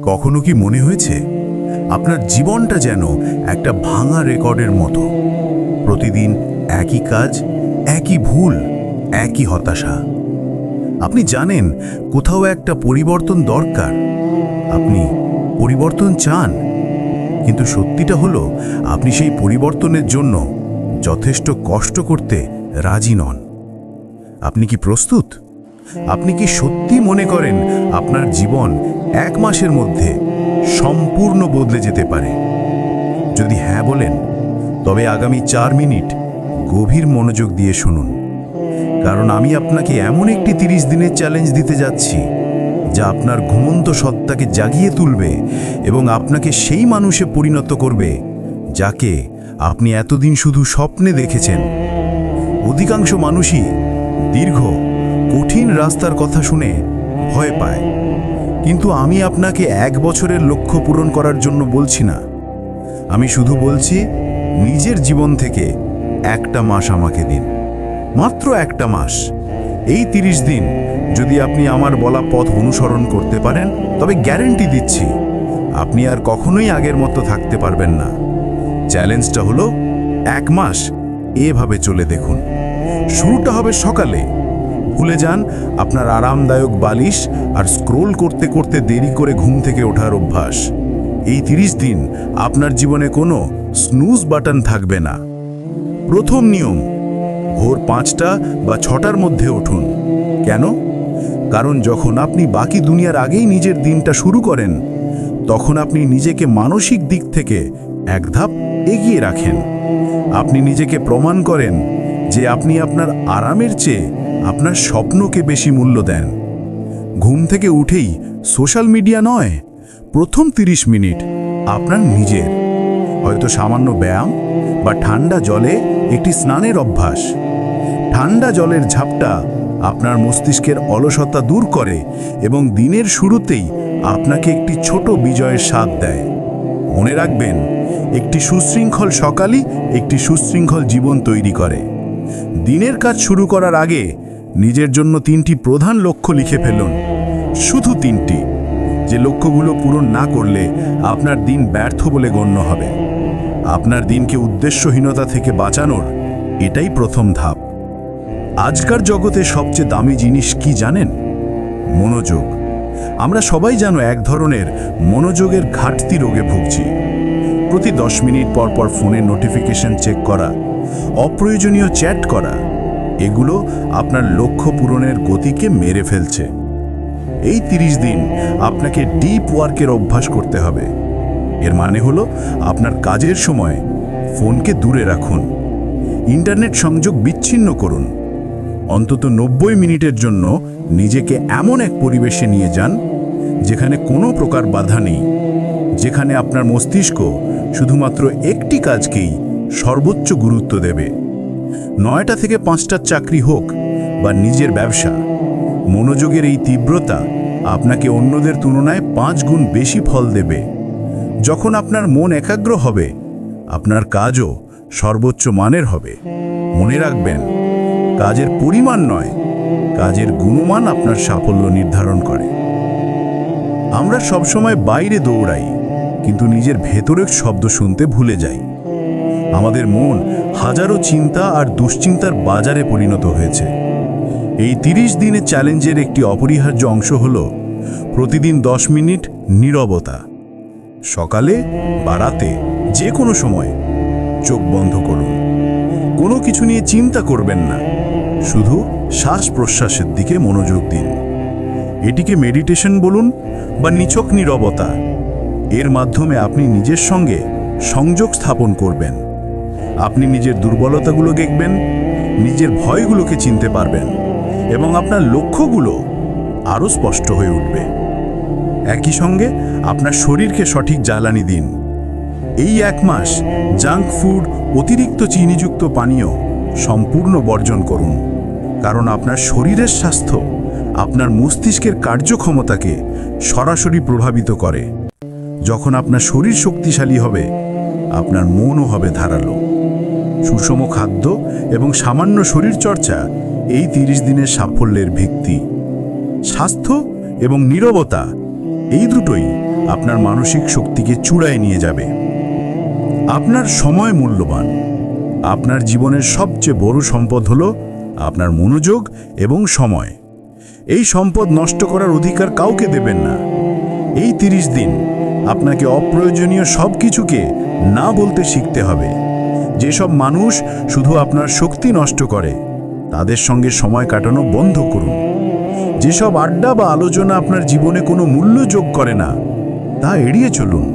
কখনো কি মনে হয়েছে আপনার জীবনটা যেন একটা ভাঙা রেকর্ডের মতো? প্রতিদিন একই কাজ, একই ভুল, একই হতাশা। আপনি জানেন কোথাও একটা পরিবর্তন দরকার, আপনি পরিবর্তন চান, কিন্তু সত্যিটা হলো আপনি সেই পরিবর্তনের জন্য যথেষ্ট কষ্ট করতে রাজি নন। আপনি কি প্রস্তুত? আপনি কি সত্যি মনে করেন আপনার জীবন 1 মাসের মধ্যে সম্পূর্ণ বদলে যেতে পারে? যদি হ্যাঁ বলেন, তবে আগামী 4 মিনিট গভীর মনোযোগ দিয়ে শুনুন, কারণ আমি আপনাকে এমন একটি 30 দিনের চ্যালেঞ্জ দিতে যাচ্ছি যা আপনার ঘুমন্ত সত্তাকে জাগিয়ে তুলবে এবং আপনাকে সেই মানুষে পরিণত করবে যাকে আপনি এতদিন শুধু স্বপ্নে দেখেছেন। অধিকাংশ মানুষই দীর্ঘ কঠিন রাস্তার কথা শুনে ভয় পায়, কিন্তু আমি আপনাকে 1 বছরের লক্ষ্য পূরণ করার জন্য বলছি না। আমি শুধু বলছি, নিজের জীবন থেকে 1টা মাস আমাকে দিন, মাত্র 1টা মাস। এই 30 দিন যদি আপনি আমার বলা পথ অনুসরণ করতে পারেন, তবে গ্যারান্টি দিচ্ছি আপনি আর কখনোই আগের মতো থাকতে পারবেন না। চ্যালেঞ্জটা হলো 1 মাস এভাবে চলে দেখুন। শুরুটা হবে সকালে। ভুলে যান আপনার আরামদায়ক বালিশ আর স্ক্রোল করতে করতে দেরি করে ঘুম থেকে ওঠার অভ্যাস। এই 30 দিন আপনার জীবনে কোনো স্নুজ বাটন থাকবে না। প্রথম নিয়ম, ভোর 5টা বা 6টার মধ্যে উঠুন। কেন? কারণ যখন আপনি বাকি দুনিয়ার আগেই নিজের দিনটা শুরু করেন, তখন আপনি নিজেকে মানসিক দিক থেকে 1 ধাপ এগিয়ে রাখেন। আপনি নিজেকে প্রমাণ করেন যে আপনি আপনার আরামের চেয়ে আপনার স্বপ্নকে বেশি মূল্য দেন। ঘুম থেকে উঠেই সোশ্যাল মিডিয়া নয়, প্রথম 30 মিনিট আপনার নিজের। হয়তো সামান্য ব্যায়াম বা ঠান্ডা জলে একটি স্নানের অভ্যাস। ঠান্ডা জলের ঝাপটা আপনার মস্তিষ্কের অলসতা দূর করে এবং দিনের শুরুতেই আপনাকে একটি ছোট বিজয়ের স্বাদ দেয়। মনে রাখবেন, একটি সুশৃঙ্খল সকালই একটি সুশৃঙ্খল জীবন তৈরি করে। দিনের কাজ শুরু করার আগে নিজের জন্য 3টি প্রধান লক্ষ্য লিখে ফেলুন, শুধু 3টি, যে লক্ষ্যগুলো পূরণ না করলে আপনার দিন ব্যর্থ বলে গণ্য হবে। আপনার দিনকে উদ্দেশ্যহীনতা থেকে বাঁচানোর এটাই প্রথম ধাপ। আজকার জগতে সবচেয়ে দামি জিনিস কি জানেন? মনোযোগ। আমরা সবাই জানো এক ধরনের মনোযোগের ঘাটতি রোগে ভুগছি। প্রতি 10 মিনিট পর পর ফোনের নোটিফিকেশন চেক করা, অপ্রয়োজনীয় চ্যাট করা, এগুলো আপনার লক্ষ্য পূরণের গতিকে মেরে ফেলছে। এই 30 দিন আপনাকে ডিপ ওয়ার্কের অভ্যাস করতে হবে। এর মানে হলো আপনার কাজের সময় ফোনকে দূরে রাখুন, ইন্টারনেট সংযোগ বিচ্ছিন্ন করুন। অন্তত 90 মিনিটের জন্য নিজেকে এমন এক পরিবেশে নিয়ে যান যেখানে কোনো প্রকার বাধা নেই, যেখানে আপনার মস্তিষ্ক শুধুমাত্র একটি কাজকেই সর্বোচ্চ গুরুত্ব দেবে। 9টা থেকে 5টার চাকরি হোক বা নিজের ব্যবসা, মনোযোগের এই তীব্রতা আপনাকে অন্যদের তুলনায় 5 গুণ বেশি ফল দেবে। যখন আপনার মন একাগ্র হবে, আপনার কাজও সর্বোচ্চ মানের হবে। মনে রাখবেন, কাজের পরিমাণ নয়, কাজের গুণমান আপনার সাফল্য নির্ধারণ করে। আমরা সবসময় বাইরে দৌড়াই, কিন্তু নিজের ভেতরের শব্দ শুনতে ভুলে যাই। আমাদের মন হাজারো চিন্তা আর দুশ্চিন্তার বাজারে পরিণত হয়েছে। এই 30 দিনের চ্যালেঞ্জের একটি অপরিহার্য অংশ হলো প্রতিদিন 10 মিনিট নীরবতা। সকালে বা রাতে যে কোনো সময় চোখ বন্ধ করুন। কোনো কিছু নিয়ে চিন্তা করবেন না, শুধু শ্বাস প্রশ্বাসের দিকে মনোযোগ দিন। এটিকে মেডিটেশন বলুন বা নিছক নীরবতা। এর মাধ্যমে আপনি নিজের সঙ্গে সংযোগ স্থাপন করবেন। আপনি নিজের দুর্বলতাগুলো দেখবেন, নিজের ভয়গুলোকে চিনতে পারবেন এবং আপনার লক্ষ্যগুলো আরও স্পষ্ট হয়ে উঠবে। একই সঙ্গে আপনার শরীরকে সঠিক জ্বালানি দিন। এই 1 মাস জাঙ্ক ফুড, অতিরিক্ত চিনিযুক্ত পানীয় সম্পূর্ণ বর্জন করুন, কারণ আপনার শরীরের স্বাস্থ্য আপনার মস্তিষ্কের কার্যক্ষমতাকে সরাসরি প্রভাবিত করে। যখন আপনার শরীর শক্তিশালী হবে, আপনার মনও হবে ধারালো। সুষম খাদ্য এবং সামান্য শরীরচর্চা এই 30 দিনের সাফল্যের ভিত্তি। স্বাস্থ্য এবং নীরবতা, এই দুটোই আপনার মানসিক শক্তিকে চূড়ায় নিয়ে যাবে। আপনার সময় মূল্যবান। আপনার জীবনের সবচেয়ে বড় সম্পদ হলো আপনার মনোযোগ এবং সময়। এই সম্পদ নষ্ট করার অধিকার কাউকে দেবেন না। এই 30 দিন আপনাকে অপ্রয়োজনীয় সব কিছুকে না বলতে শিখতে হবে। যেসব মানুষ শুধু আপনার শক্তি নষ্ট করে, তাদের সঙ্গে সময় কাটানো বন্ধ করুন। যেসব আড্ডা বা আলোচনা আপনার জীবনে কোনো মূল্য যোগ করে না, তা এড়িয়ে চলুন।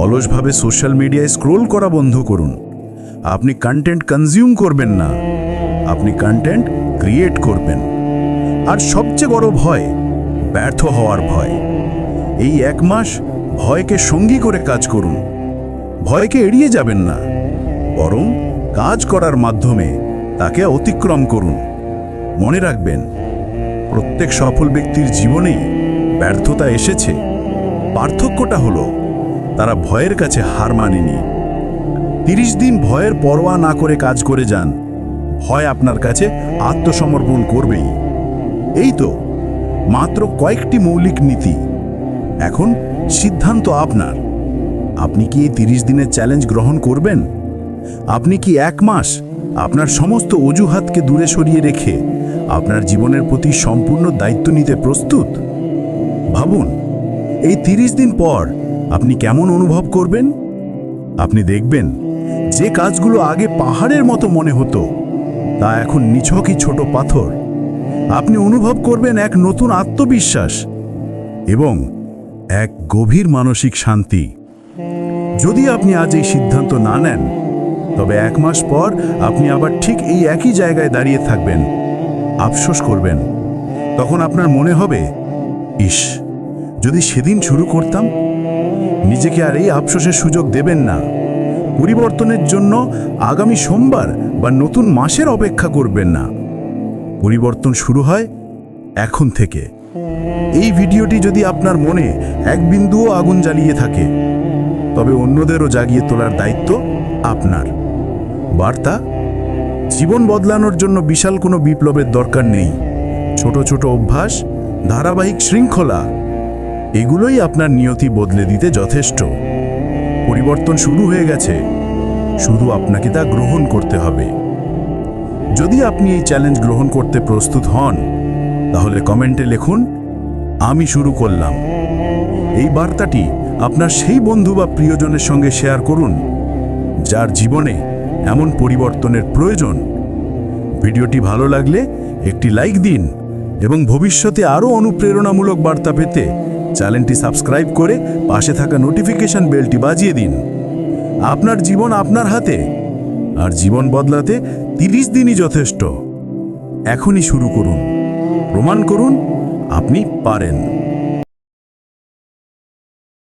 অলসভাবে সোশ্যাল মিডিয়ায় স্ক্রোল করা বন্ধ করুন। আপনি কন্টেন্ট কনজিউম করবেন না, আপনি কন্টেন্ট ক্রিয়েট করবেন। আর সবচেয়ে বড় ভয়, ব্যর্থ হওয়ার ভয়। এই 1 মাস ভয়কে সঙ্গী করে কাজ করুন। ভয়কে এড়িয়ে যাবেন না, বরং কাজ করার মাধ্যমে তাকে অতিক্রম করুন। মনে রাখবেন, প্রত্যেক সফল ব্যক্তির জীবনেই ব্যর্থতা এসেছে। পার্থক্যটা হলো তারা ভয়ের কাছে হার মানেনি। 30 দিন ভয়ের পরোয়া না করে কাজ করে যান, ভয় আপনার কাছে আত্মসমর্পণ করবেই। এই তো মাত্র কয়েকটি মৌলিক নীতি। এখন সিদ্ধান্ত আপনার। আপনি কি এই 30 দিনের চ্যালেঞ্জ গ্রহণ করবেন? আপনি কি 1 মাস আপনার সমস্ত অজুহাতকে দূরে সরিয়ে রেখে আপনার জীবনের প্রতি সম্পূর্ণ দায়িত্ব নিতে প্রস্তুত? ভাবুন, এই 30 দিন পর আপনি কেমন অনুভব করবেন? আপনি দেখবেন যে কাজগুলো আগে পাহাড়ের মতো মনে হতো, তা এখন নিছকই ছোট পাথর। আপনি অনুভব করবেন এক নতুন আত্মবিশ্বাস এবং এক গভীর মানসিক শান্তি। যদি আপনি আজ এই সিদ্ধান্ত না নেন, তবে 1 মাস পর আপনি আবার ঠিক এই একই জায়গায় দাঁড়িয়ে থাকবেন, আফসোস করবেন। তখন আপনার মনে হবে, ইস, যদি সেদিন শুরু করতাম। নিজেকে আর এই আফসোসের সুযোগ দেবেন না। পরিবর্তনের জন্য আগামী সোমবার বা নতুন মাসের অপেক্ষা করবেন না। পরিবর্তন শুরু হয় এখন থেকে। এই ভিডিওটি যদি আপনার মনে এক বিন্দুও আগুন জ্বালিয়ে থাকে, তবে অন্যদেরও জাগিয়ে তোলার দায়িত্ব আপনার। বার্তা: জীবন বদলানোর জন্য বিশাল কোনো বিপ্লবের দরকার নেই। ছোট ছোট অভ্যাস, ধারাবাহিক শৃঙ্খলা, এগুলোই আপনার নিয়তি বদলে দিতে যথেষ্ট। পরিবর্তন শুরু হয়ে গেছে, শুধু আপনাকে তা গ্রহণ করতে হবে। যদি আপনি এই চ্যালেঞ্জ গ্রহণ করতে প্রস্তুত হন, তাহলে কমেন্টে লিখুন, আমি শুরু করলাম। এই বার্তাটি আপনার সেই বন্ধু বা প্রিয়জনের সঙ্গে শেয়ার করুন, যার জীবনে এমন পরিবর্তনের প্রয়োজন। ভিডিওটি ভালো লাগলে একটি লাইক দিন এবং ভবিষ্যতে আরও অনুপ্রেরণামূলক বার্তা পেতে চ্যানেলটি সাবস্ক্রাইব করে পাশে থাকা নোটিফিকেশন বেলটি বাজিয়ে দিন। আপনার জীবন আপনার হাতে, আর জীবন বদলাতে 30 দিনই যথেষ্ট। এখনই শুরু করুন, প্রমাণ করুন আপনি পারেন।